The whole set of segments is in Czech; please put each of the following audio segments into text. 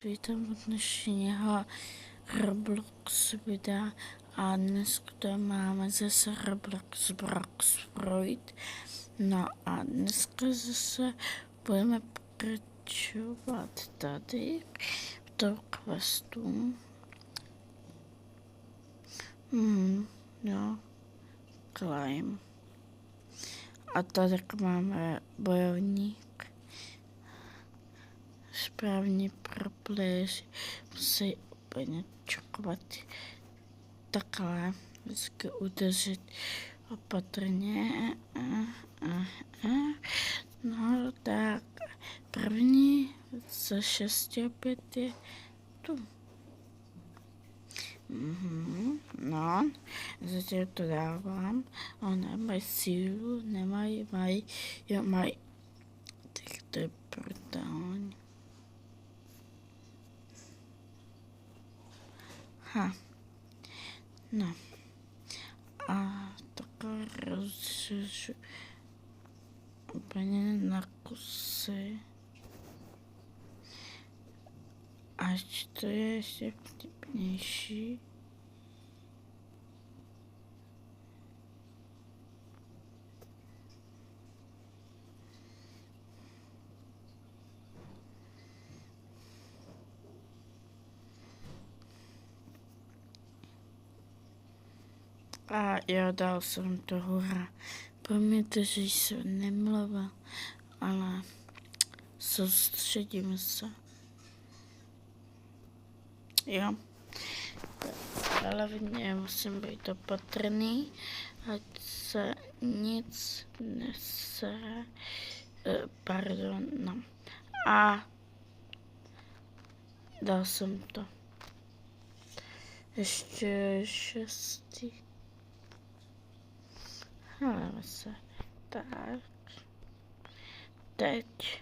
Vítám u dnešního Roblox videa a dnes tu máme zase Roblox Brox Fruit. No a dneska zase budeme pokračovat tady v tom questu. Climb. A tady máme bojovník. Správně pro players musí úplně čekovat takhle, vždycky udržet opatrně. No tak, první ze 6 opět je tu. No, zatím to dávám, ale nemají sílu, mají, tak to je brutální. No. A takhle rozřežu úplně na kusy. Až to je ještě vtipnější. A jo, dal jsem to hurá. Promiňte, že jsem nemluvil, ale soustředím se. Jo. Hlavně musím být opatrný, ať se nic nesere. No. A dal jsem to. Ještě 6. Hledeme se. Tak. Teď.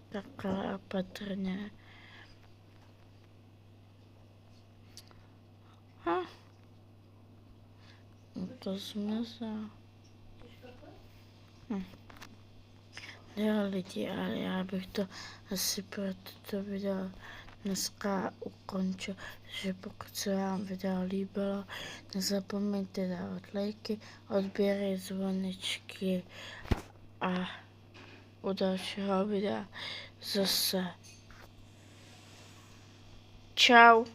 Takhle opatrně. To zmizel. Jo lidi, ale já bych to asi pro toto video dneska ukončil, že pokud se vám video líbilo, nezapomeňte dávat lajky, odběry, zvonečky a u dalšího videa zase. Čau.